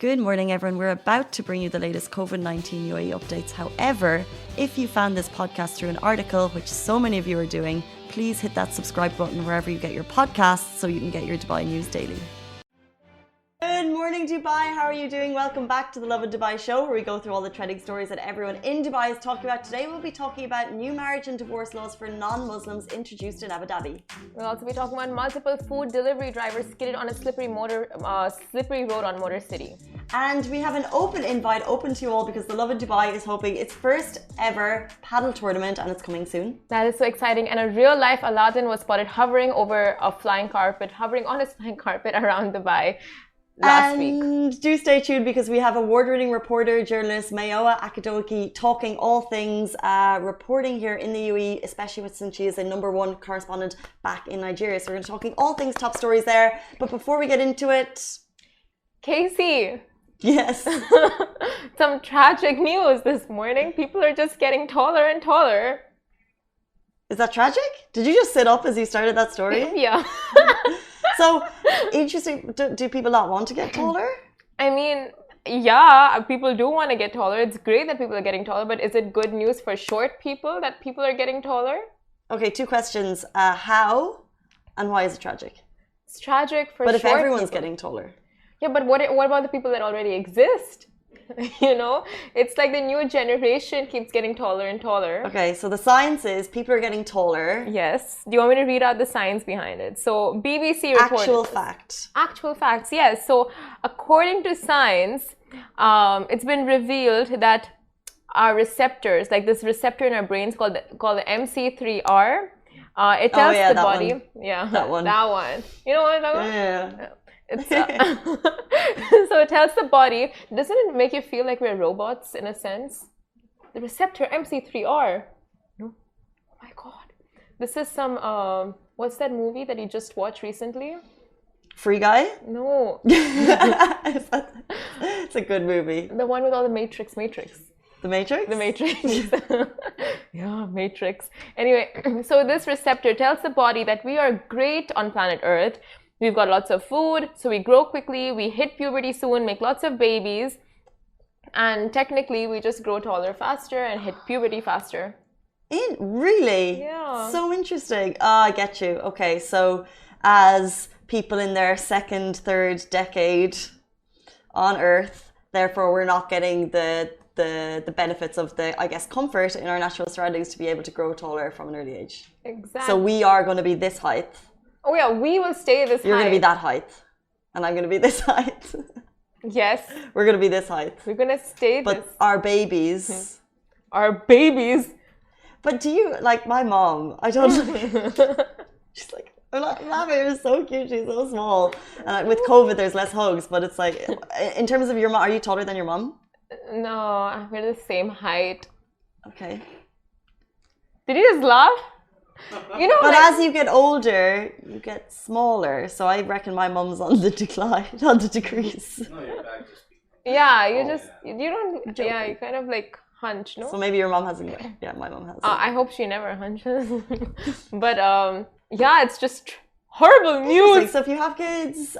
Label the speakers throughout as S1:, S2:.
S1: Good morning, everyone. We're about to bring you the latest COVID-19 UAE updates. However, if you found this podcast through an article, which so many of you are doing, please hit that subscribe button wherever you get your podcasts so you can get your Dubai news daily. Good morning, Dubai. How are you doing? Welcome back to the Lovin Dubai show, where we go through all the trending stories that everyone in Dubai is talking about. Today, we'll be talking about new marriage and divorce laws for non-Muslims introduced in Abu Dhabi.
S2: We'll also be talking about multiple food delivery drivers skidded on a slippery road on Motor City.
S1: And we have an open invite open to you all because the Lovin Dubai is hoping its first ever paddle tournament, and it's coming soon.
S2: That is so exciting. And a real life Aladdin was spotted hovering on his flying carpet around Dubai last week.
S1: And do stay tuned because we have award-winning reporter, journalist Mayowa Adegoke talking all things reporting here in the UAE, especially since she is a #1 correspondent back in Nigeria. So we're going to be talking all things top stories there. But before we get into it,
S2: Casey.
S1: Yes.
S2: Some tragic news this morning. People are just getting taller and taller.
S1: Is that tragic? Did you just sit up as you started that story?
S2: Yeah.
S1: So, interesting. Do people not want to get taller?
S2: I mean, yeah, people do want to get taller. It's great that people are getting taller, but is it good news for short people that people are getting taller?
S1: Okay, two questions. How and why is it tragic?
S2: It's tragic for short people.
S1: But if everyone's getting taller?
S2: Yeah, but what about the people that already exist? You know, it's like the new generation keeps getting taller and taller.
S1: Okay, so the science is people are getting taller.
S2: Yes. Do you want me to read out the science behind it? So BBC reported.
S1: Actual fact.
S2: Actual facts, yes. So according to science, it's been revealed that our receptors, like this receptor in our brains called the MC3R, it tells the body.
S1: One.
S2: Yeah,
S1: that one.
S2: That one. You know what I'm talking about?
S1: Yeah.
S2: It's, so it tells the body, doesn't it make you feel like we're robots in a sense? The receptor MC3R. No. Oh my god. This is some what's that movie that you just watched recently?
S1: Free Guy?
S2: No.
S1: It's a good movie.
S2: The one with all the Matrix.
S1: The Matrix?
S2: The Matrix. Yeah, Matrix. Anyway, so this receptor tells the body that we are great on planet Earth. We've got lots of food, so we grow quickly, we hit puberty soon, make lots of babies, and technically we just grow taller faster and hit puberty faster.
S1: Really?
S2: Yeah.
S1: So interesting. I get you. Okay, so as people in their second, third decade on Earth, therefore we're not getting the benefits of the, I guess, comfort in our natural surroundings to be able to grow taller from an early age.
S2: Exactly.
S1: So we are going to be this height.
S2: Oh yeah, we will stay this height.
S1: You're going to be that height. And I'm going to be this height.
S2: Yes.
S1: We're going to be this height.
S2: We're going to stay
S1: but
S2: this.
S1: But our babies...
S2: Our babies?
S1: But do you... Like, my mom, I don't... She's like, I'm laughing. It was so cute. She's so small. And with COVID, there's less hugs. But it's like... In terms of your mom, are you taller than your mom?
S2: No, we're the same height.
S1: Okay.
S2: Did you just laugh? You know,
S1: but as you get older, you get smaller. So I reckon my mum's on the decline, on the decrease.
S3: No, your back just.
S2: Yeah, you don't. Yeah, you kind of like hunch, no?
S1: So maybe your mum hasn't. Yeah, my mum has.
S2: I hope she never hunches. But yeah, it's just horrible news.
S1: So if you have kids,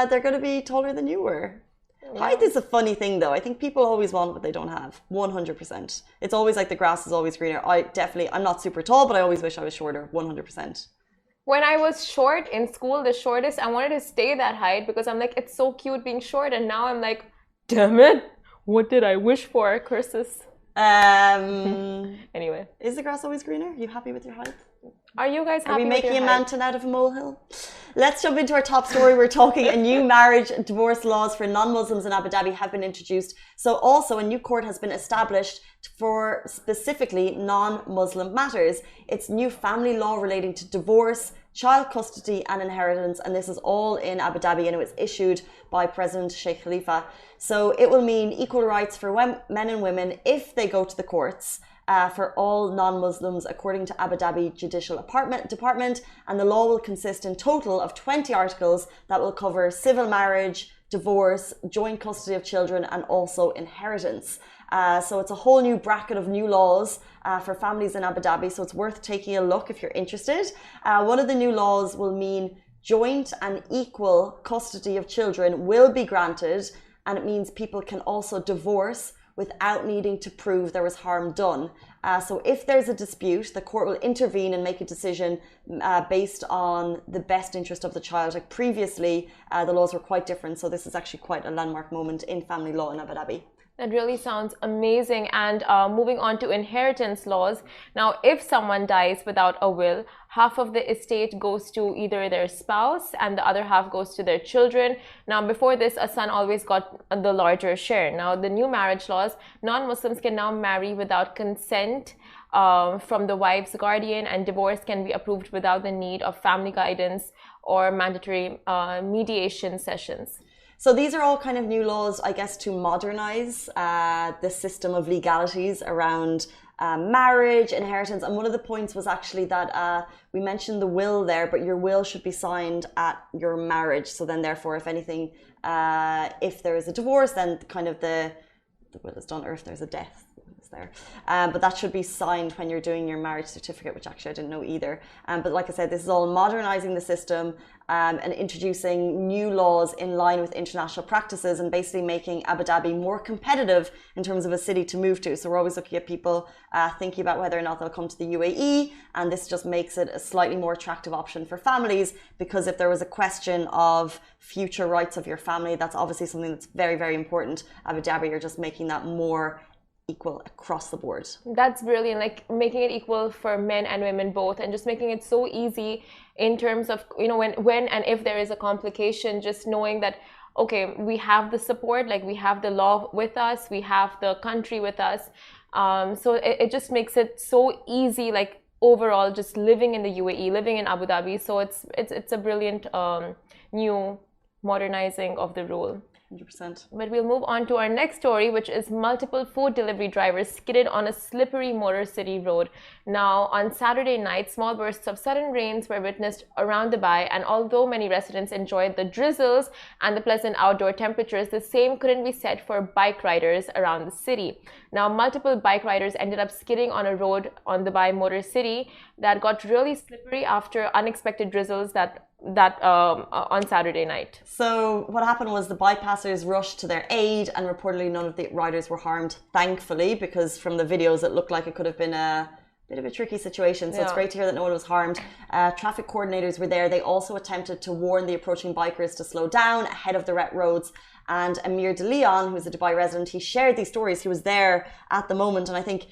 S1: they're going to be taller than you were. Yeah. Height is a funny thing, though. I think people always want what they don't have. 100%. It's always like the grass is always greener. I'm not super tall, but I always wish I was shorter. 100%.
S2: When I was short in school, the shortest, I wanted to stay that height because I'm like, it's so cute being short. And now I'm like, damn it. What did I wish for? Curses. Anyway.
S1: Is the grass always greener? Are you happy with your height?
S2: Are you guys happy?
S1: Are we making a mountain out of a molehill? Let's jump into our top story. We're talking a new marriage and divorce laws for non-Muslims in Abu Dhabi have been introduced. So also a new court has been established for specifically non-Muslim matters. It's new family law relating to divorce, child custody and inheritance. And this is all in Abu Dhabi and it was issued by President Sheikh Khalifa. So it will mean equal rights for men and women if they go to the courts. For all non-Muslims according to Abu Dhabi Judicial Department, and the law will consist in total of 20 articles that will cover civil marriage, divorce, joint custody of children and also inheritance. So it's a whole new bracket of new laws for families in Abu Dhabi, so it's worth taking a look if you're interested. One of the new laws will mean joint and equal custody of children will be granted and it means people can also divorce without needing to prove there was harm done. So if there's a dispute, the court will intervene and make a decision based on the best interest of the child. Like previously, the laws were quite different. So this is actually quite a landmark moment in family law in Abu Dhabi.
S2: That really sounds amazing. And moving on to inheritance laws. Now, if someone dies without a will, half of the estate goes to either their spouse and the other half goes to their children. Now, before this, a son always got the larger share. Now, the new marriage laws, non-Muslims can now marry without consent from the wife's guardian, and divorce can be approved without the need of family guidance or mandatory mediation sessions.
S1: So these are all kind of new laws, I guess, to modernize the system of legalities around marriage, inheritance. And one of the points was actually that we mentioned the will there, but your will should be signed at your marriage. So then therefore, if anything, if there is a divorce, then kind of the will is done, or if there's a death. There. But that should be signed when you're doing your marriage certificate, which actually I didn't know either. But like I said, this is all modernizing the system and introducing new laws in line with international practices and basically making Abu Dhabi more competitive in terms of a city to move to. So we're always looking at people thinking about whether or not they'll come to the UAE, and this just makes it a slightly more attractive option for families, because if there was a question of future rights of your family, that's obviously something that's very, very important. Abu Dhabi, you're just making that more equal across the board.
S2: That's brilliant, like making it equal for men and women both, and just making it so easy in terms of, you know, when and if there is a complication, just knowing that, okay, we have the support, like we have the law with us, we have the country with us. So it just makes it so easy, like overall, just living in the UAE, living in Abu Dhabi. So it's a brilliant new modernizing of the rule.
S1: 100%.
S2: But we'll move on to our next story, which is multiple food delivery drivers skidded on a slippery Motor City road. Now, on Saturday night, small bursts of sudden rains were witnessed around Dubai, and although many residents enjoyed the drizzles and the pleasant outdoor temperatures, the same couldn't be said for bike riders around the city. Now, multiple bike riders ended up skidding on a road on Dubai Motor City that got really slippery after unexpected drizzles on Saturday night.
S1: So what happened was the bypassers rushed to their aid, and reportedly none of the riders were harmed, thankfully, because from the videos it looked like it could have been a bit of a tricky situation. So it's great to hear that no one was harmed. Traffic coordinators were there. They also attempted to warn the approaching bikers to slow down ahead of the wet roads. And Amir De Leon, who's a Dubai resident, he shared these stories. He was there at the moment, and I think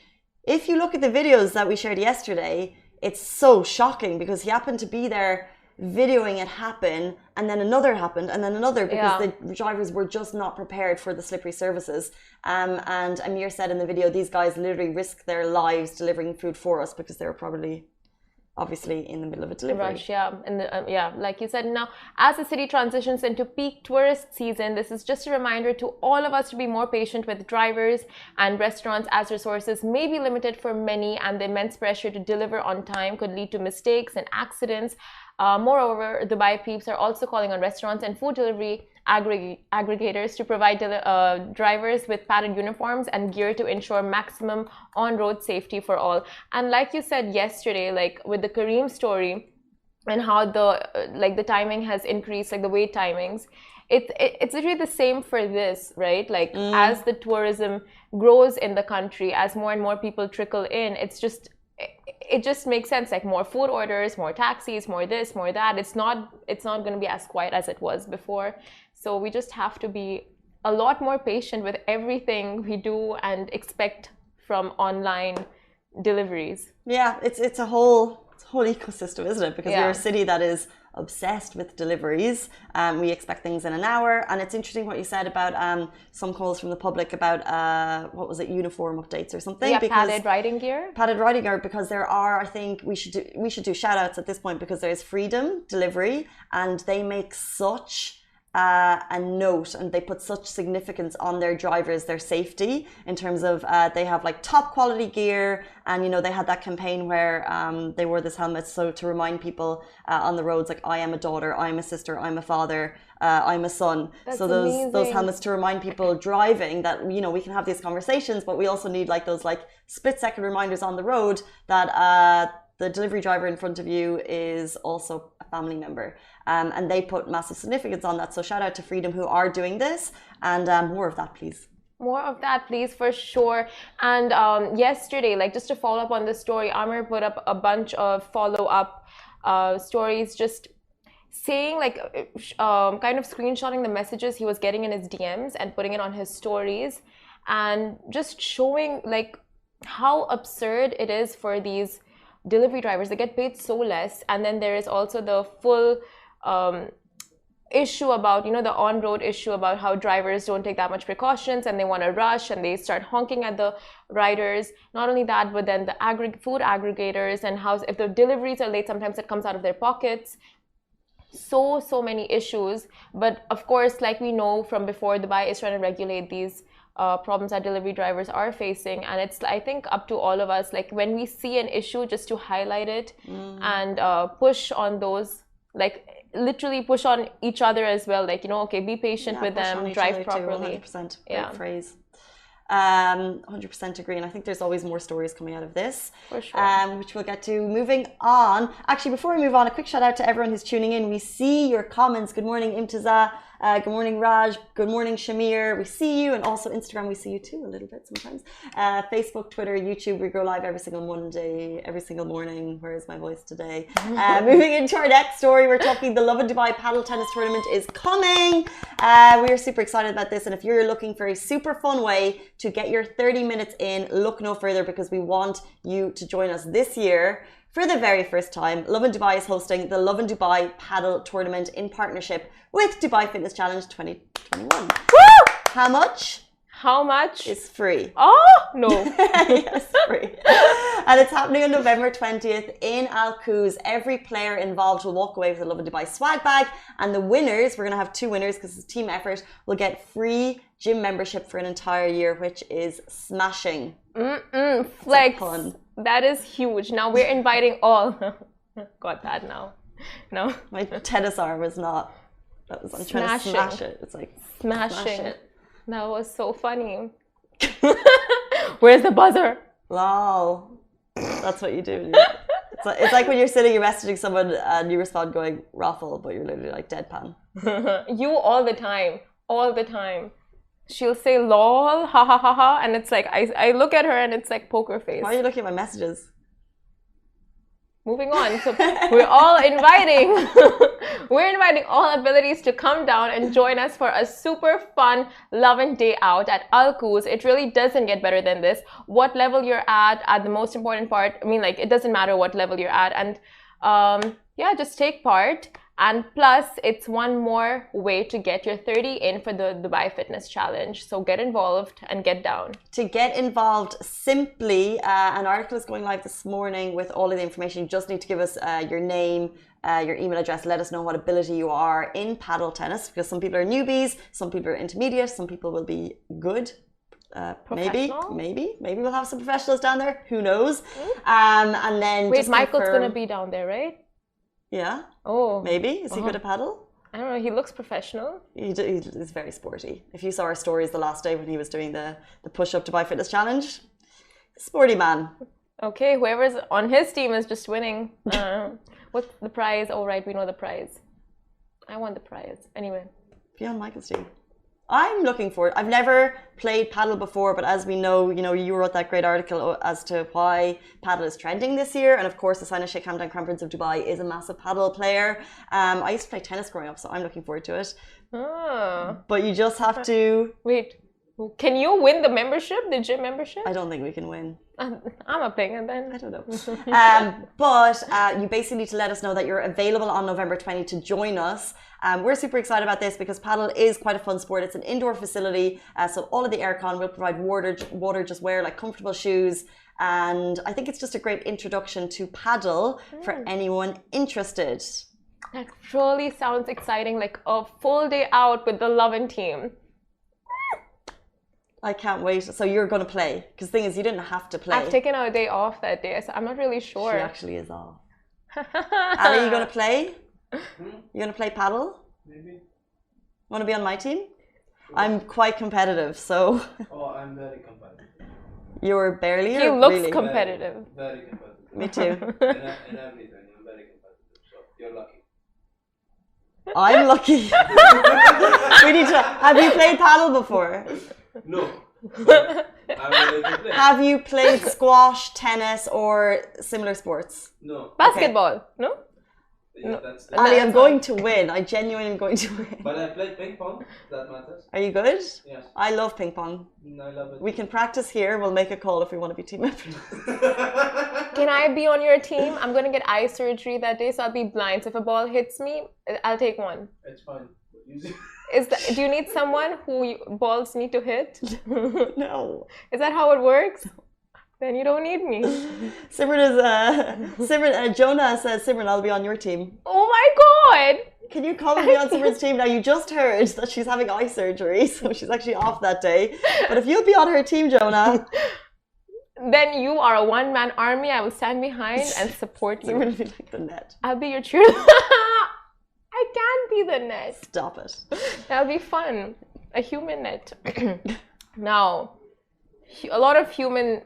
S1: if you look at the videos that we shared yesterday, it's so shocking because he happened to be there videoing it happen, and then another happened, and then another, because the drivers were just not prepared for the slippery surfaces. And Amir said in the video, these guys literally risked their lives delivering food for us because they were probably obviously in the middle of a delivery.
S2: Rush, like you said. Now, as the city transitions into peak tourist season, this is just a reminder to all of us to be more patient with drivers and restaurants, as resources may be limited for many, and the immense pressure to deliver on time could lead to mistakes and accidents. Moreover, Dubai peeps are also calling on restaurants and food delivery aggregators to provide drivers with padded uniforms and gear to ensure maximum on-road safety for all. And like you said yesterday, like with the Kareem story and how the timing has increased, like the wait timings, it's literally the same for this, right? Like as the tourism grows in the country, as more and more people trickle in, it just makes sense, like more food orders, more taxis, more this, more that. It's not going to be as quiet as it was before. So we just have to be a lot more patient with everything we do and expect from online deliveries.
S1: Yeah, it's a whole ecosystem, isn't it? Because we're a city that is obsessed with deliveries. We expect things in an hour, and it's interesting what you said about some calls from the public about what was it, uniform updates or something.
S2: Yeah, padded riding gear.
S1: Padded riding gear, because there are, I think we should do shout outs at this point, because there's Freedom Delivery, and they make such a note, and they put such significance on their drivers, their safety, in terms of they have like top quality gear, and you know they had that campaign where they wore this helmet so to remind people on the roads, like, I am a daughter, I'm a sister, I'm a father, I'm a son.
S2: That's
S1: so those helmets to remind people driving that, you know, we can have these conversations, but we also need like those like split-second reminders on the road that the delivery driver in front of you is also a a family member. And they put massive significance on that. So shout out to Freedom who are doing this, and more of that, please.
S2: More of that, please, for sure. And yesterday, like just to follow up on this story, Amir put up a bunch of follow-up stories, just saying like kind of screenshotting the messages he was getting in his DMs and putting it on his stories, and just showing like how absurd it is for these delivery drivers. They get paid so less, and then there is also the full issue about, you know, the on-road issue about how drivers don't take that much precautions and they want to rush and they start honking at the riders. Not only that, but then the food aggregators, and how if the deliveries are late, sometimes it comes out of their pockets. So many issues. But of course, like we know from before, Dubai is trying to regulate these problems that delivery drivers are facing, and it's, I think, up to all of us, like when we see an issue, just to highlight it and push on those, like literally push on each other as well, like, you know, okay, be patient with them, drive properly.
S1: 100%.
S2: Yeah.
S1: Great phrase. 100% agree, and I think there's always more stories coming out of this,
S2: for sure.
S1: Which we'll get to. Moving on, actually, before we move on, a quick shout out to everyone who's tuning in. We see your comments. Good morning, Imtiza. Good morning, Raj. Good morning, Shamir. We see you, and also Instagram, we see you too a little bit sometimes. Facebook, Twitter, YouTube, we go live every single Monday, every single morning. Where is my voice today? Moving into our next story, we're talking the Lovin Dubai Padel Tennis Tournament is coming. We are super excited about this, and if you're looking for a super fun way to get your 30 minutes in, look no further, because we want you to join us this year. For the very first time, Lovin Dubai is hosting the Lovin Dubai Padel Tournament in partnership with Dubai Fitness Challenge 2021. Woo! How much?
S2: How much?
S1: It's free.
S2: Oh, no.
S1: Yes, free. And it's happening on November 20th in Al Quoz. Every player involved will walk away with a Lovin Dubai swag bag, and the winners, we're going to have 2 winners because it's a team effort, will get free gym membership for an entire year, which is smashing.
S2: Flex. That is huge. Now we're inviting all. Got that now. No.
S1: My tennis arm is not. I'm trying to smash it. It's like
S2: smashing. Smash it. That was so funny. Where's the buzzer?
S1: Lol. That's what you do. It's like when you're sitting, you're messaging someone and you respond going raffle, but you're literally like deadpan.
S2: You all the time. All the time. She'll say lol, ha ha ha ha, and it's like I look at her and it's like poker face.
S1: Why are you looking at my messages?
S2: Moving on. So we're all inviting we're inviting all abilities to come down and join us for a super fun Lovin Day out at Al Quoz. It really doesn't get better than this. What level you're at the most important part, I mean, like, it doesn't matter what level you're at, and yeah, just take part. And plus, it's one more way to get your 30 in for the Dubai Fitness Challenge. So get involved and get down. To get involved, simply, an article is going live this morning with all of the information. You just need to give us your name, your email address. Let us know what ability you are in paddle tennis, because some people are newbies, some people are intermediate, some people will be good. Maybe we'll have some professionals down there. Who knows? And then wait, Michael's gonna be down there, right?
S1: Yeah.
S2: Oh.
S1: Maybe. Is he good at paddle?
S2: I don't know. He looks professional.
S1: He's very sporty. If you saw our stories the last day when he was doing the push-up Dubai Fitness Challenge, sporty man.
S2: Okay, whoever's on his team is just winning. What's the prize? Oh, right, we know the prize. I want the prize. Anyway.
S1: Be on Michael's team. I'm looking for it. I've never played paddle before, but as we know, you wrote that great article as to why paddle is trending this year. And of course, the Sina Sheikh Hamdan Crown Prince of Dubai is a massive paddle player. I used to play tennis growing up, so I'm looking forward to it.
S2: Oh.
S1: But you just have to...
S2: Wait, can you win the membership, the gym membership?
S1: I don't think we can win.
S2: I'm not playing it then.
S1: I don't know. But you basically need to let us know that you're available on November 20 to join us. We're super excited about this because paddle is quite a fun sport. It's an indoor facility, so all of the aircon will provide water. Just wear like comfortable shoes, and I think it's just a great introduction to paddle for anyone interested.
S2: That really sounds exciting, like a full day out with the Lovin team.
S1: I can't wait. So you're going to play? Because the thing is, you didn't have to play.
S2: I've taken a day off that day, so I'm not really sure.
S1: She actually is off. Ali, you going to play? You going to play paddle?
S3: Maybe.
S1: Want to be on my team? Sure. I'm quite competitive, so...
S3: Oh, I'm very competitive.
S1: You're barely?
S2: He looks
S1: really?
S2: competitive.
S3: Very competitive.
S1: Me too.
S3: in everything, I'm very competitive, so you're lucky.
S1: I'm lucky. We need to. Have you played paddle before?
S3: No. I'm ready to play.
S1: Have you played squash, tennis, or similar sports?
S3: No.
S2: Basketball, no?
S3: Yeah, that's
S1: Ali, I'm going to win. I genuinely am going to win.
S3: But I played ping pong. That matters.
S1: Are you good?
S3: Yes.
S1: I love ping pong.
S3: I love it.
S1: We can practice here. We'll make a call if we want to be team members.
S2: Can I be on your team? I'm going to get eye surgery that day, so I'll be blind. So if a ball hits me, I'll take one.
S3: It's fine.
S2: Do you need someone who balls need to hit?
S1: No.
S2: Is that how it works? Then you don't need me.
S1: Jonah says, Simran, I'll be on your team.
S2: Oh my god!
S1: Can you come and be on Simran's team? Now, you just heard that she's having eye surgery, so she's actually off that day. But if you'll be on her team, Jonah...
S2: Then you are a one-man army. I will stand behind and support you.
S1: Simran will be like the net.
S2: I'll be your cheerleader. I can't be the net.
S1: Stop it.
S2: That'll be fun. A human net. Now, a lot of human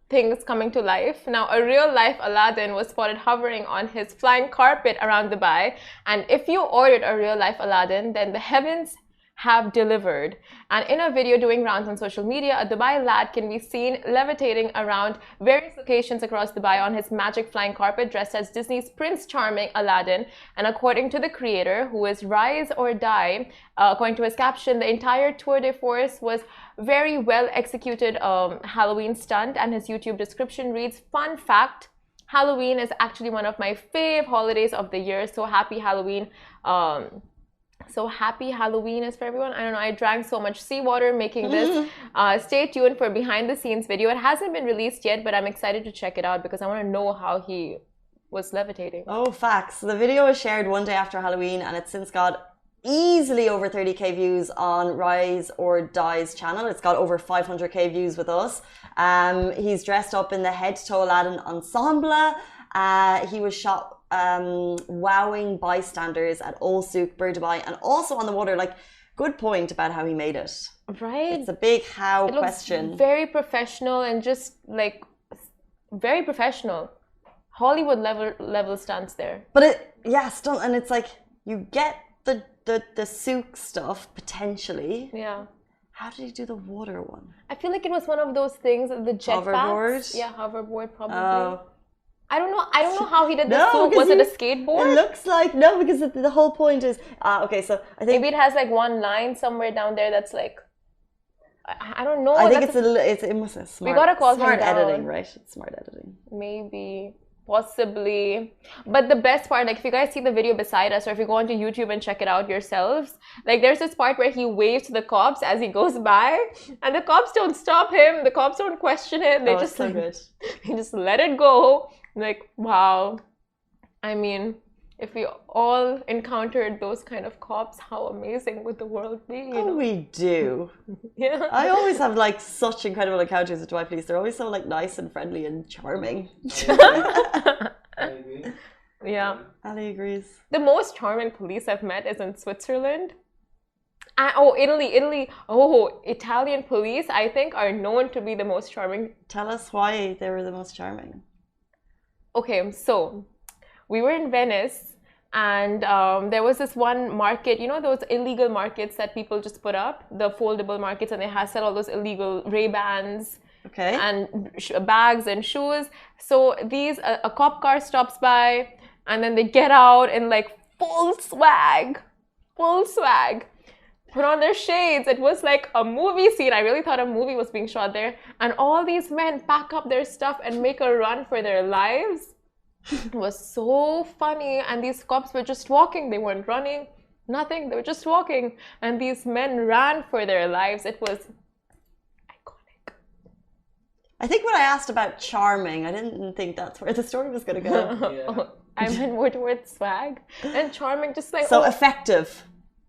S2: things coming to life. Now, a real-life Aladdin was spotted hovering on his flying carpet around Dubai. And if you ordered a real-life Aladdin, then the heavens have delivered. And in a video doing rounds on social media, a Dubai lad can be seen levitating around various locations across Dubai on his magic flying carpet, dressed as Disney's Prince Charming Aladdin. And according to the creator, who is Rise or Die, according to his caption, the entire tour de force was very well executed Halloween stunt. And his YouTube description reads, "Fun fact, Halloween is actually one of my fave holidays of the year. So happy Halloween." So happy Halloween is for everyone. I don't know, I drank so much seawater making this. Stay tuned for behind the scenes video. It hasn't been released yet, but I'm excited to check it out because I want to know how he was levitating.
S1: Oh, facts. The video was shared one day after Halloween, and it's since got easily over 30k views on Rise or Die's channel. It's got over 500k views with us. He's dressed up in the head-to-toe Aladdin ensemble. He was shot wowing bystanders at Al Souk, Bur Dubai, and also on the water. Like, good point about how he made it.
S2: Right.
S1: It's a big how
S2: it looks
S1: question.
S2: Very professional and just like very professional. Hollywood level stunts there.
S1: But stunt, and it's like you get the souk stuff potentially.
S2: Yeah.
S1: How did he do the water one?
S2: I feel like it was one of those things, the jetpacks.
S1: Hoverboard?
S2: Yeah, hoverboard probably.
S1: Oh.
S2: I don't know how he did the souk. Was it a skateboard?
S1: It looks like no, because the whole point is okay. So I think
S2: maybe it has like one line somewhere down there that's like I don't know.
S1: I think it must be smart.
S2: We gotta call him
S1: smart
S2: down.
S1: editing, right? It's smart editing.
S2: Maybe, possibly. But the best part, like if you guys see the video beside us, or if you go onto YouTube and check it out yourselves, like there's this part where he waves to the cops as he goes by, and the cops don't stop him. The cops don't question him. They just
S1: so good.
S2: They just let it go. Like, wow. I mean, if we all encountered those kind of cops, how amazing would the world be? You know?
S1: We do.
S2: Yeah.
S1: I always have like such incredible encounters with Dubai police. They're always so like nice and friendly and charming.
S3: I agree.
S2: Yeah.
S1: Ali agrees.
S2: The most charming police I've met is in Switzerland. Italy. Oh, Italian police, I think, are known to be the most charming.
S1: Tell us why they were the most charming.
S2: Okay, so we were in Venice, and there was this one market, you know those illegal markets that people just put up, the foldable markets, and they sell all those illegal Ray-Bans and bags and shoes. So a cop car stops by, and then they get out in like full swag, put on their shades. It was like a movie scene. I really thought a movie was being shot there. And all these men pack up their stuff and make a run for their lives. It was so funny. And these cops were just walking. They weren't running, nothing. They were just walking. And these men ran for their lives. It was iconic.
S1: I think when I asked about charming, I didn't think that's where the story was going to go.
S3: Yeah.
S2: I meant more towards swag. And charming, just like...
S1: So effective.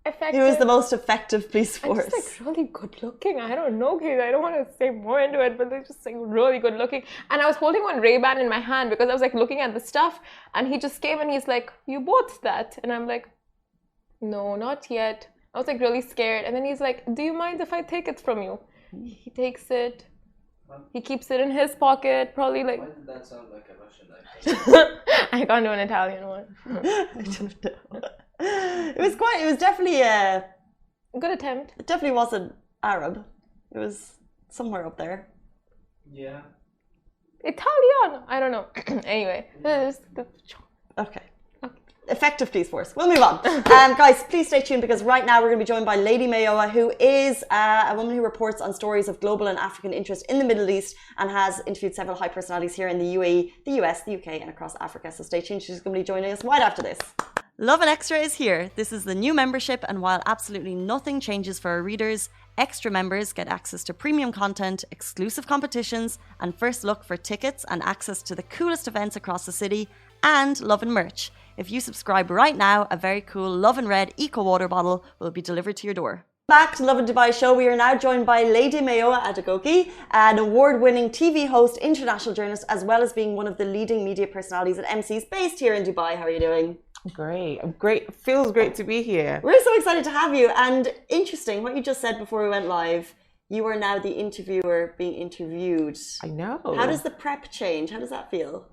S2: Effective.
S1: He was the most effective police force.
S2: And just like really good looking. I don't know, kids. I don't want to say more into it, but they're just like really good looking. And I was holding one Ray-Ban in my hand because I was like looking at the stuff, and he just came and he's like, "You bought that?" And I'm like, "No, not yet." I was like really scared. And then he's like, "Do you mind if I take it from you?" He takes it. He keeps it in his pocket, probably like.
S3: Why did that sound like a Russian accent?
S2: I can't do an Italian one.
S1: I don't know. It was definitely
S2: Good attempt.
S1: it definitely wasn't Arab. It was somewhere up there.
S3: Yeah.
S2: Italian. I don't know. Anyway.
S1: Okay. Effective, please, force. We'll move on. Guys, please stay tuned because right now we're going to be joined by Lady Mayowa, who is a woman who reports on stories of global and African interest in the Middle East and has interviewed several high personalities here in the UAE, the US, the UK, and across Africa. So stay tuned. She's going to be joining us right after this. Lovin Extra is here. This is the new membership, and while absolutely nothing changes for our readers, extra members get access to premium content, exclusive competitions, and first look for tickets and access to the coolest events across the city, and Lovin merch. If you subscribe right now, a very cool Lovin Red Eco Water bottle will be delivered to your door. Back to Lovin Dubai show, we are now joined by Lady Mayowa Adegoke, an award-winning TV host, international journalist, as well as being one of the leading media personalities at MCs based here in Dubai. How are you doing?
S4: Great. I'm great. Feels great to be here.
S1: We're so excited to have you. And interesting, what you just said before we went live, you are now the interviewer being interviewed.
S4: I know.
S1: How does the prep change? How does that feel?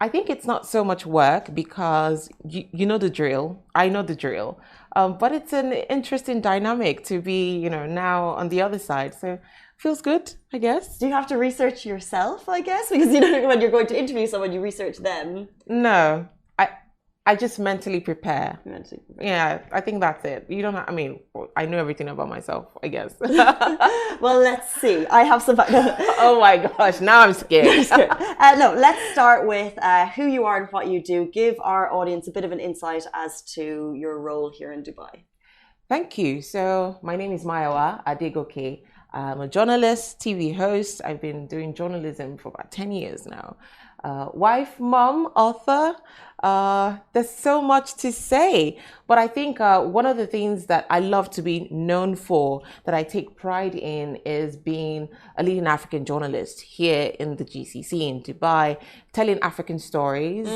S4: I think it's not so much work because you know the drill. I know the drill. But it's an interesting dynamic to be, now on the other side. So feels good, I guess.
S1: Do you have to research yourself, I guess? Because when you're going to interview someone, you research them.
S4: No. I just mentally prepare. Yeah, I think that's it. You don't I know everything about myself, I guess.
S1: Well, let's see. I have some...
S4: Oh my gosh, now I'm scared.
S1: No, let's start with who you are and what you do. Give our audience a bit of an insight as to your role here in Dubai.
S4: Thank you. So my name is Mayowa Adegoke. I'm a journalist, TV host. I've been doing journalism for about 10 years now. Wife, mom, author. There's so much to say. But I think one of the things that I love to be known for, that I take pride in, is being a leading African journalist here in the GCC in Dubai, telling African stories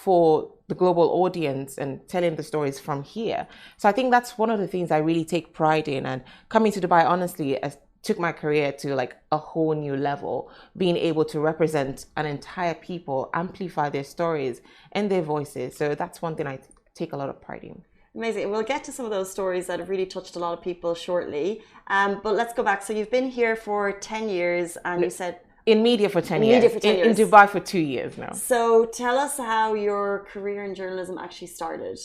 S4: for the global audience and telling the stories from here. So I think that's one of the things I really take pride in. And coming to Dubai, honestly, took my career to like a whole new level, being able to represent an entire people, amplify their stories and their voices. So that's one thing I take a lot of pride in.
S1: Amazing. We'll get to some of those stories that have really touched a lot of people shortly. But let's go back. So you've been here for 10 years and you said...
S4: In media for 10 years. In Dubai for 2 years now.
S1: So tell us how your career in journalism actually started.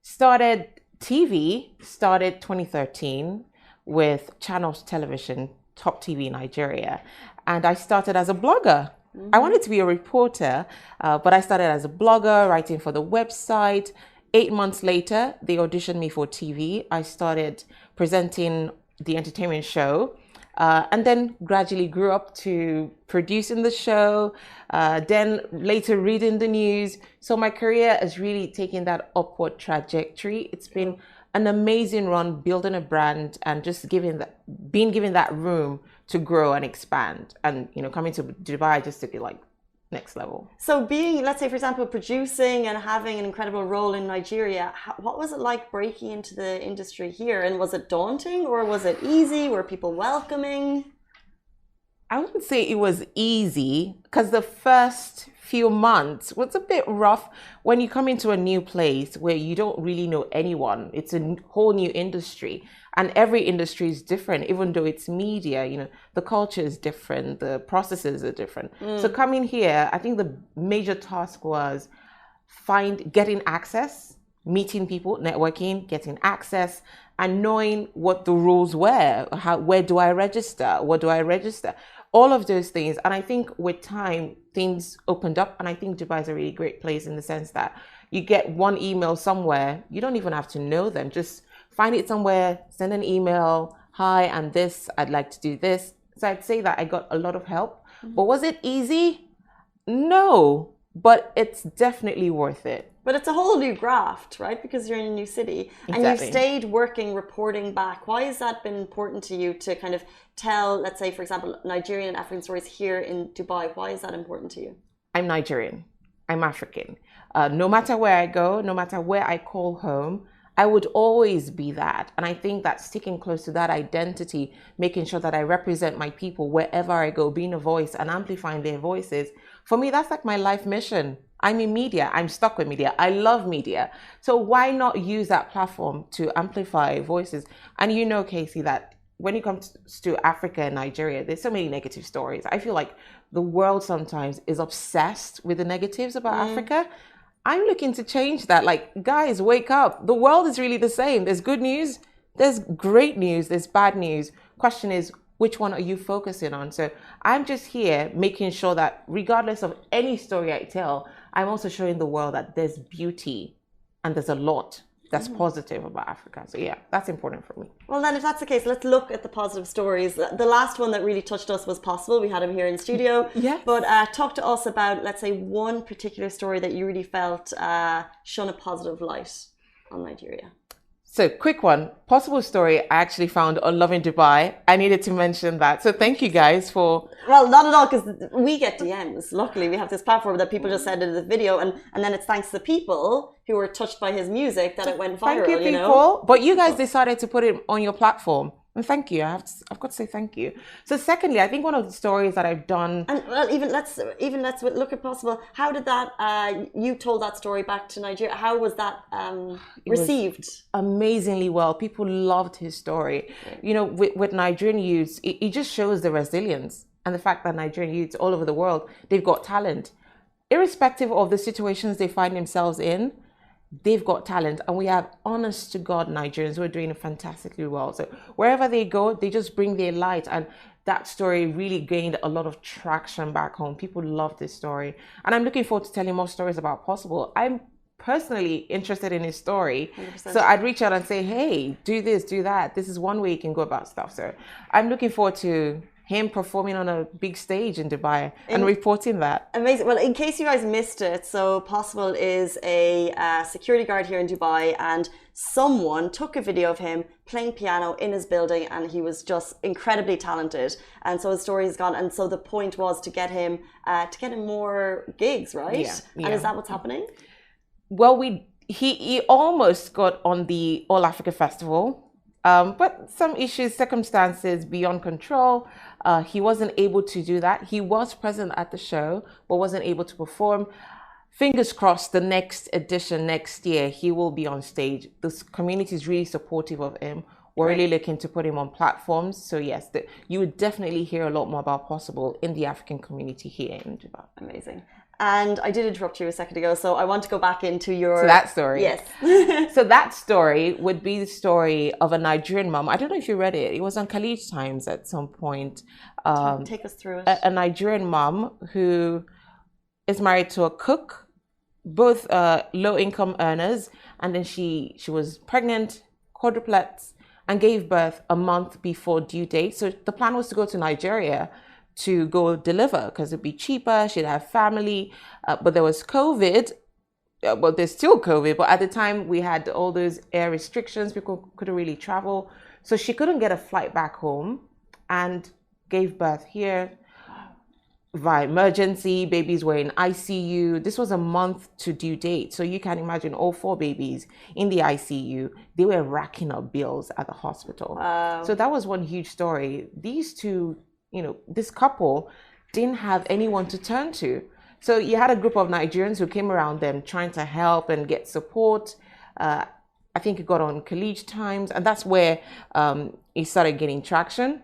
S4: Started 2013 with Channels Television, Top TV Nigeria. And I started as a blogger. I wanted to be a reporter, but I started as a blogger, writing for the website. 8 months later, they auditioned me for TV. I started presenting the entertainment show, and then gradually grew up to producing the show, then later reading the news. So my career has really taken that upward trajectory. It's been an amazing run, building a brand and just being given that room to grow and expand. And, coming to Dubai just took it like next level. So
S1: being, let's say, for example, producing and having an incredible role in Nigeria, what was it like breaking into the industry here? And was it daunting or was it easy? Were people welcoming?
S4: I wouldn't say it was easy because the first few months was a bit rough when you come into a new place where you don't really know anyone. It's a whole new industry and every industry is different, even though it's media, the culture is different, the processes are different. So coming here, I think the major task was getting access, meeting people, networking, getting access, and knowing what the rules were. Where do I register? What do I register? All of those things. And I think with time, things opened up. And I think Dubai is a really great place in the sense that you get one email somewhere. You don't even have to know them. Just find it somewhere, send an email. Hi, I'm this. I'd like to do this. So I'd say that I got a lot of help. But was it easy? No, but it's definitely worth it.
S1: But it's a whole new graft, right? Because you're in a new city. And you stayed working, reporting back. Why has that been important to you to kind of tell, let's say, for example, Nigerian and African stories here in Dubai? Why is that important to you?
S4: I'm Nigerian. I'm African. No matter where I go, no matter where I call home, I would always be that. And I think that sticking close to that identity, making sure that I represent my people wherever I go, being a voice and amplifying their voices, for me, that's like my life mission. I'm in media. I'm stuck with media. I love media. So why not use that platform to amplify voices? And you know, Casey, that when it comes to Africa and Nigeria, there's so many negative stories. I feel like the world sometimes is obsessed with the negatives about Africa. I'm looking to change that. Like, guys, wake up. The world is really the same. There's good news, there's great news, there's bad news. Question is, which one are you focusing on? So I'm just here making sure that regardless of any story I tell, I'm also showing the world that there's beauty and there's a lot that's positive about Africa. So yeah, that's important for me.
S1: Well, then if that's the case, let's look at the positive stories. The last one that really touched us was Possible. We had him here in studio.
S4: Yes.
S1: But talk to us about, let's say, one particular story that you really felt shone a positive light on Nigeria.
S4: So quick one, Possible story I actually found on Lovin Dubai. I needed to mention that. So thank you guys for...
S1: Well, not at all, because we get DMs. Luckily, we have this platform that people just send in the video, and then it's thanks to the people who were touched by his music that it went viral.
S4: Thank you, people.
S1: Know?
S4: But you guys decided to put it on your platform. And thank you. I've got to say thank you. So secondly, I think one of the stories that I've done...
S1: And well, even let's look at Possible. How did that, you told that story back to Nigeria. How was that received?
S4: Amazingly well. People loved his story. You know, with Nigerian youths, it just shows the resilience and the fact that Nigerian youths all over the world, they've got talent. Irrespective of the situations they find themselves in, they've got talent, and we have honest to God Nigerians who are doing fantastically well. So wherever they go, they just bring their light, and that story really gained a lot of traction back home. People love this story, and I'm looking forward to telling more stories about Possible. I'm personally interested in his story, 100%. So I'd reach out and say, hey, do this, do that. This is one way you can go about stuff. So I'm looking forward to him performing on a big stage in Dubai and reporting that.
S1: Amazing. Well, in case you guys missed it, so Possible is a security guard here in Dubai, and someone took a video of him playing piano in his building, and he was just incredibly talented. And so his story is gone. And so the point was to get him more gigs, right?
S4: Yeah.
S1: And is that what's happening?
S4: Well, he almost got on the All Africa Festival. But some issues, circumstances beyond control, he wasn't able to do that. He was present at the show, but wasn't able to perform. Fingers crossed, the next edition next year, he will be on stage. This community is really supportive of him. We're really looking to put him on platforms. So yes, you would definitely hear a lot more about Possible in the African community here in Dubai.
S1: Amazing. And I did interrupt you a second ago, so I want to go back into your...
S4: So that story.
S1: Yes.
S4: So that story would be the story of a Nigerian mom. I don't know if you read it. It was on Khalid Times at some point.
S1: Take us through it.
S4: A Nigerian mom who is married to a cook, both low-income earners, and then she was pregnant, quadruplets, and gave birth a month before due date. So the plan was to go to Nigeria to go deliver because it'd be cheaper, she'd have family, but there was COVID. Well, there's still COVID, but at the time we had all those air restrictions, people couldn't really travel. So she couldn't get a flight back home and gave birth here via emergency. Babies were in ICU. This was a month to due date. So you can imagine all 4 babies in the ICU. They were racking up bills at the hospital.
S1: Wow.
S4: So that was one huge story. These two, this couple didn't have anyone to turn to. So you had a group of Nigerians who came around them trying to help and get support. I think it got on Khalid Times, and that's where it started getting traction.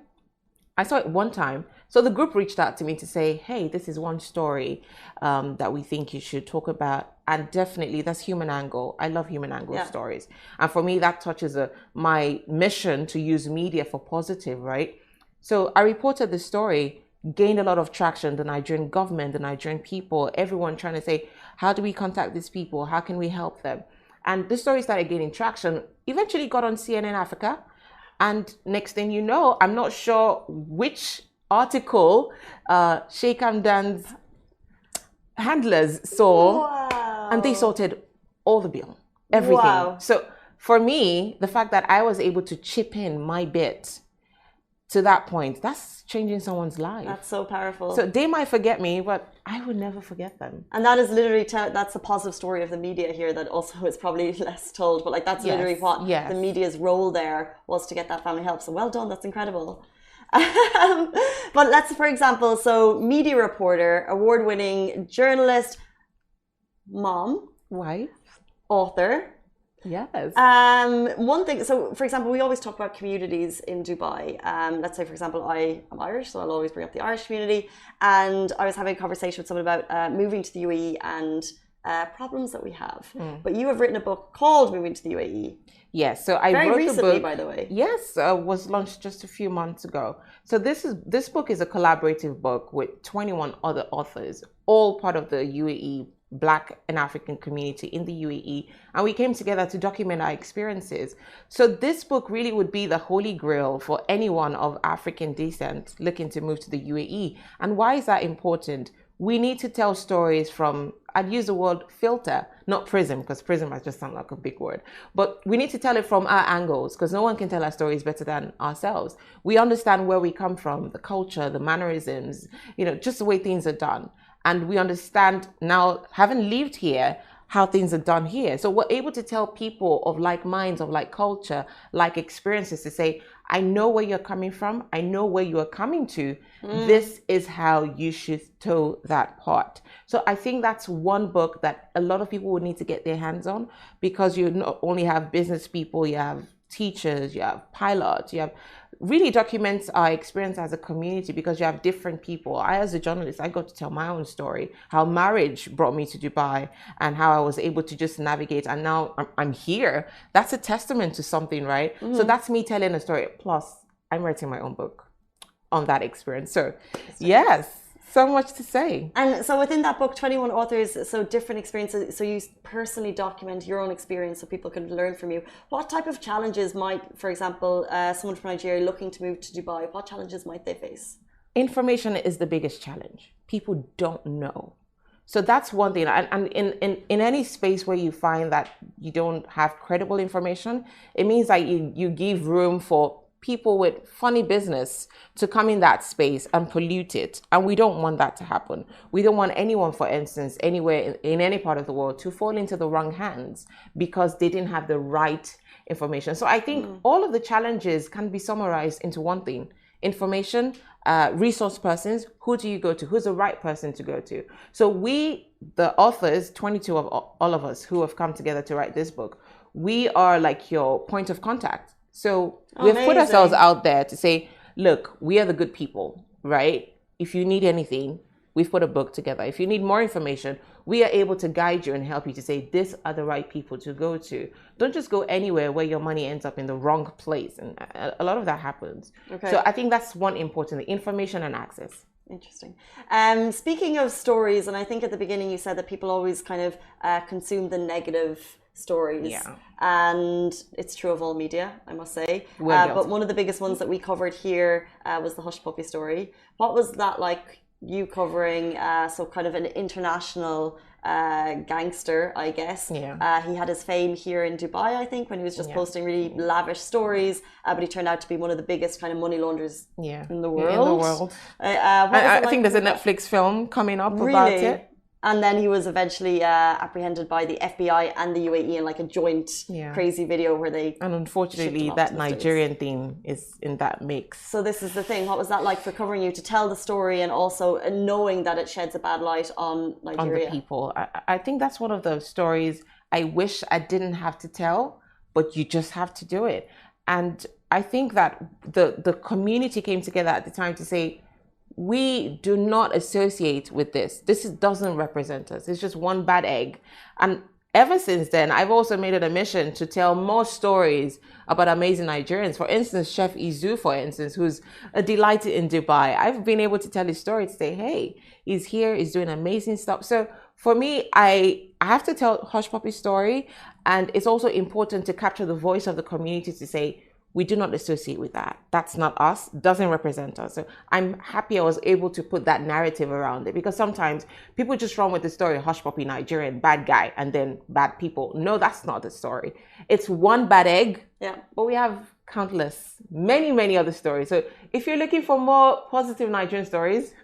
S4: I saw it one time. So the group reached out to me to say, hey, this is one story that we think you should talk about. And definitely that's human angle. I love human angle stories. And for me, that touches my mission to use media for positive, right? So I reported the story, gained a lot of traction, the Nigerian government, the Nigerian people, everyone trying to say, how do we contact these people? How can we help them? And the story started gaining traction, eventually got on CNN Africa. And next thing you know, I'm not sure which article Sheikh Hamdan's handlers saw, and they sorted all the bill, everything.
S1: Wow.
S4: So for me, the fact that I was able to chip in my bit to that point, that's changing someone's life.
S1: That's so powerful.
S4: So they might forget me, but I would never forget them.
S1: And that is literally, that's a positive story of the media here that also is probably less told, but like that's literally what the media's role there was, to get that family help. So well done, that's incredible. But let's, for example, so media reporter, award-winning journalist, mom,
S4: Wife.
S1: author.
S4: Yes.
S1: One thing, so for example, we always talk about communities in Dubai. Let's say, for example, I am Irish, so I'll always bring up the Irish community. And I was having a conversation with someone about moving to the UAE and problems that we have. But you have written a book called Moving to the UAE.
S4: Yes, so I
S1: Very
S4: wrote
S1: recently,
S4: the book.
S1: by the way.
S4: Yes, was launched just a few months ago. So this book is a collaborative book with 21 other authors, all part of the UAE Black and African community in the UAE, and we came together to document our experiences. So this book really would be the holy grail for anyone of African descent looking to move to the UAE. And why is that important? We need to tell stories from, I'd use the word filter, not prism, because prism might just sound like a big word. But we need to tell it from our angles, because no one can tell our stories better than ourselves. We understand where we come from, the culture, the mannerisms, just the way things are done. And we understand now, having lived here, how things are done here. So we're able to tell people of like minds, of like culture, like experiences to say, I know where you're coming from. I know where you are coming to. This is how you should toe that part. So I think that's one book that a lot of people would need to get their hands on, because you not only have business people, you have teachers, you have pilots, you have really documents our experience as a community, because you have different people. I, as a journalist, I got to tell my own story, how marriage brought me to Dubai and how I was able to just navigate. And now I'm here. That's a testament to something, right? So that's me telling a story. Plus, I'm writing my own book on that experience. So yes, so much to say.
S1: And so within that book, 21 authors, so different experiences. So you personally document your own experience so people can learn from you. What type of challenges might, for example, someone from Nigeria looking to move to Dubai, what challenges might they face?
S4: Information is the biggest challenge. People don't know. So that's one thing. And in any space where you find that you don't have credible information, it means that you give room for people with funny business to come in that space and pollute it. And we don't want that to happen. We don't want anyone, for instance, anywhere in any part of the world to fall into the wrong hands because they didn't have the right information. So I think all of the challenges can be summarized into one thing: information, resource persons. Who do you go to? Who's the right person to go to? So we, the authors, 22 of all of us who have come together to write this book, we are like your point of contact. So we've put ourselves out there to say, look, we are the good people, right? If you need anything, we've put a book together. If you need more information, we are able to guide you and help you to say, these are the right people to go to. Don't just go anywhere where your money ends up in the wrong place. And a lot of that happens. Okay. So I think that's one important thing: information and access.
S1: Interesting. Speaking of stories, and I think at the beginning you said that people always kind of consume the negative stories.
S4: Yeah.
S1: And it's true of all media, I must say. But one of the biggest ones that we covered here was the Hush Puppy story. What was that like, you covering so kind of an international gangster, I guess? Yeah. He had his fame here in Dubai, I think, when he was just posting really lavish stories, but he turned out to be one of the biggest kind of money launderers in the world.
S4: I think there's a Netflix film coming up about it.
S1: And then he was eventually apprehended by the FBI and the UAE in like a joint crazy video where they...
S4: And unfortunately, that Nigerian theme is in that mix.
S1: So this is the thing. What was that like for covering you, to tell the story and also knowing that it sheds a bad light on Nigeria?
S4: On the people. I think that's one of the stories I wish I didn't have to tell, but you just have to do it. And I think that the community came together at the time to say, we do not associate with this. This doesn't represent us. It's just one bad egg. And ever since then, I've also made it a mission to tell more stories about amazing Nigerians. For instance, Chef Izu, for instance, who's a delight in Dubai. I've been able to tell his story to say, hey, he's here, he's doing amazing stuff. So for me, I have to tell Hush Puppy's story. And it's also important to capture the voice of the community to say, we do not associate with that. That's not us, doesn't represent us. So I'm happy I was able to put that narrative around it, because sometimes people just run with the story, Hush Puppy, Nigerian, bad guy, and then bad people. No, that's not the story. It's one bad egg, but we have countless, many other stories. So if you're looking for more positive Nigerian stories,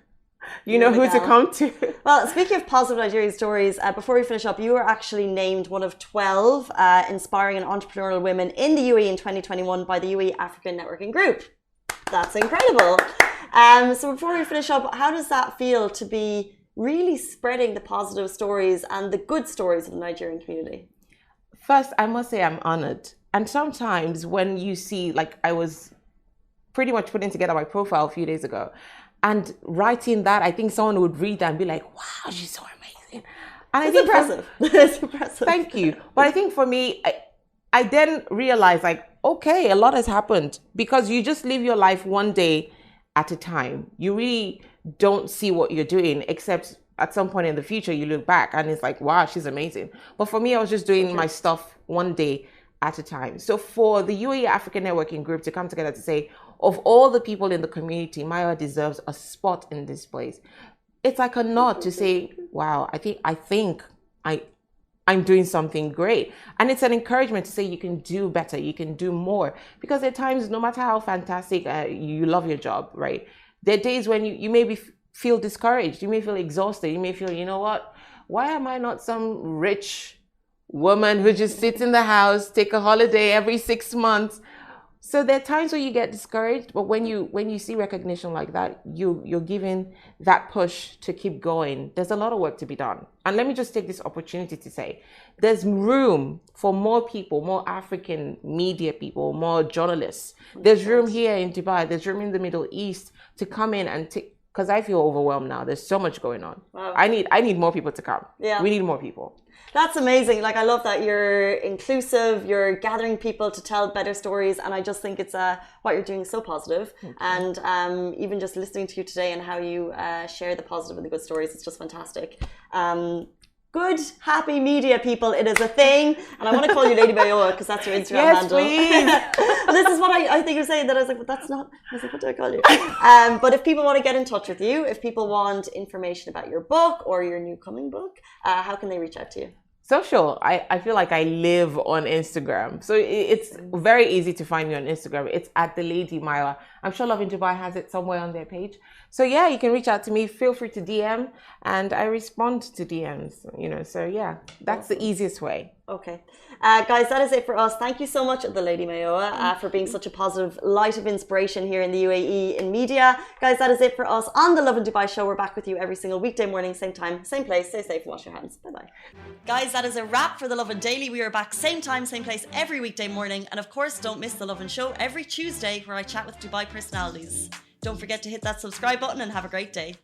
S4: you know who to come to.
S1: Well, speaking of positive Nigerian stories, before we finish up, you were actually named one of 12 inspiring and entrepreneurial women in the UAE in 2021 by the UAE African Networking Group. That's incredible. So before we finish up, how does that feel to be really spreading the positive stories and the good stories of the Nigerian community?
S4: First, I must say I'm honored. And sometimes when you see, like I was pretty much putting together my profile a few days ago and writing that, I think someone would read that and be like, wow, she's so amazing. And
S1: It's impressive. It's impressive.
S4: Thank you. But I think for me, I then realized like, okay, a lot has happened because you just live your life one day at a time. You really don't see what you're doing, except at some point in the future, you look back and it's like, wow, she's amazing. But for me, I was just doing my stuff one day at a time. So for the UAE African Networking Group to come together to say, of all the people in the community, Mayowa deserves a spot in this place. It's like a nod to say, wow, I think I'm doing something great. And it's an encouragement to say you can do better, you can do more. Because at times, no matter how fantastic you love your job, right? There are days when you maybe feel discouraged, you may feel exhausted, you may feel, you know what, why am I not some rich woman who just sits in the house, take a holiday every 6 months? So there are times where you get discouraged, but when you see recognition like that, you're given that push to keep going. There's a lot of work to be done. And let me just take this opportunity to say, there's room for more people, more African media people, more journalists. There's room here in Dubai, there's room in the Middle East to come in and take, because I feel overwhelmed now. There's so much going on.
S1: Wow.
S4: I need more people to come.
S1: Yeah.
S4: We need more people.
S1: That's amazing. Like, I love that you're inclusive, you're gathering people to tell better stories. And I just think it's what you're doing is so positive. And even just listening to you today and how you share the positive and the good stories, it's just fantastic. Good, happy media people, it is a thing. And I want to call you Lady Mayowa because that's your Instagram handle.
S4: Yes, please.
S1: This is what I think you're saying, that I was like, but that's not, I was like, what do I call you? But if people want to get in touch with you, if people want information about your book or your new coming book, how can they reach out to you?
S4: Social. I feel like I live on Instagram. So it's very easy to find me on Instagram. It's at the Lady Mayowa. I'm sure Lovin Dubai has it somewhere on their page. So yeah, you can reach out to me. Feel free to DM and I respond to DMs, so yeah, that's the easiest way.
S1: Okay. Guys, that is it for us. Thank you so much, the Lady Mayowa, for being such a positive light of inspiration here in the UAE in media. Guys, that is it for us on the Lovin Dubai show. We're back with you every single weekday morning, same time, same place. Stay safe and wash your hands. Bye-bye. Guys, that is a wrap for the Lovin Daily. We are back same time, same place every weekday morning. And of course, don't miss the Lovin show every Tuesday where I chat with Dubai personalities. Don't forget to hit that subscribe button and have a great day.